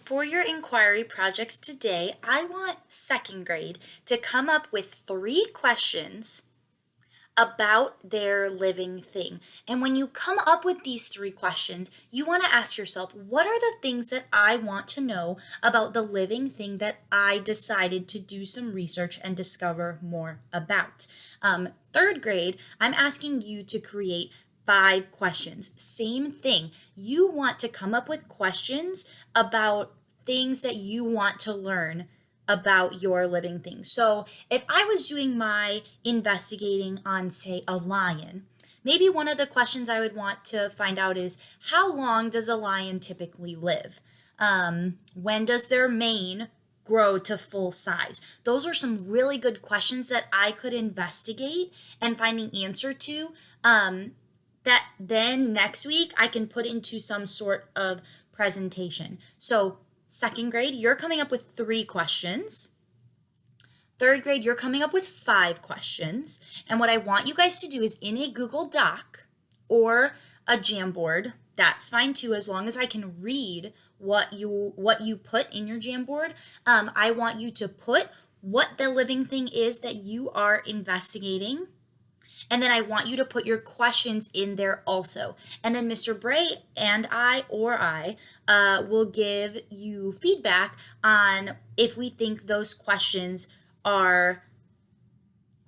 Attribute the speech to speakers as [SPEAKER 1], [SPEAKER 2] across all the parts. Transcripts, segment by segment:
[SPEAKER 1] For your inquiry projects today, I want second grade to come up with 3 questions about their living thing. And when you come up with these 3 questions, you want to ask yourself, what are the things that I want to know about the living thing that I decided to do some research and discover more about? Third grade, I'm asking you to create 5 questions. Same thing. You want to come up with questions about things that you want to learn about your living thing. So if I was doing my investigating on, say, a lion, maybe one of the questions I would want to find out is how long does a lion typically live? When does their mane grow to full size? Those are some really good questions that I could investigate and find the answer to. That then next week I can put into some sort of presentation. So second grade, you're coming up with 3 questions. Third grade, you're coming up with 5 questions. And what I want you guys to do is in a Google Doc or a Jamboard, that's fine too, as long as I can read what you put in your Jamboard. I want you to put what the living thing is that you are investigating. And then I want you to put your questions in there also. And then Mr. Bray and I will give you feedback on if we think those questions are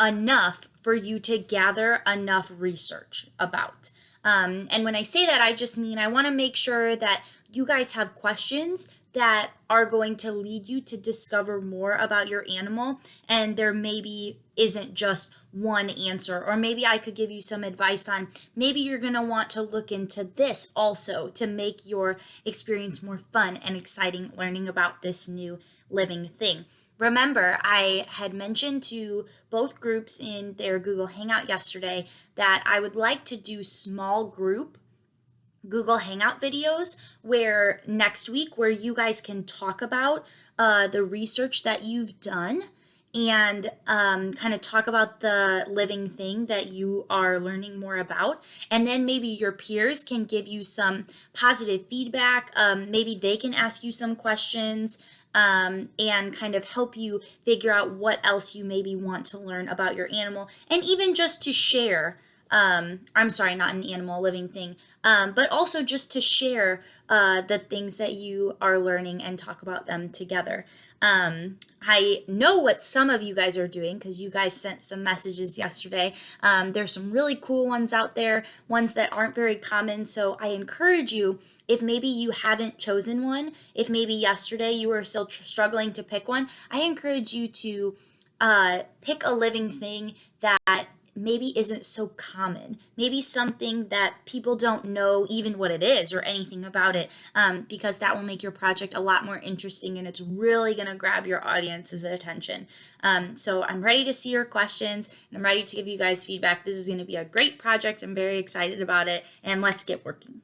[SPEAKER 1] enough for you to gather enough research about. And when I say that, I just mean I want to make sure that you guys have questions that are going to lead you to discover more about your animal, and there maybe isn't just one answer. Or maybe I could give you some advice on maybe you're going to want to look into this also to make your experience more fun and exciting learning about this new living thing. Remember, I had mentioned to both groups in their Google Hangout yesterday that I would like to do small group Google Hangout videos where next week where you guys can talk about the research that you've done and kind of talk about the living thing that you are learning more about. And then maybe your peers can give you some positive feedback. Maybe they can ask you some questions and kind of help you figure out what else you maybe want to learn about your animal, and even just to share. I'm sorry, not an animal, living thing, but also just to share the things that you are learning and talk about them together. I know what some of you guys are doing because you guys sent some messages yesterday. There's some really cool ones out there, ones that aren't very common. So I encourage you, if maybe you haven't chosen one, if maybe yesterday you were still struggling to pick one, I encourage you to pick a living thing that maybe isn't so common, maybe something that people don't know even what it is or anything about it, because that will make your project a lot more interesting and it's really going to grab your audience's attention. So I'm ready to see your questions and I'm ready to give you guys feedback. This is going to be a great project. I'm very excited about it, and let's get working.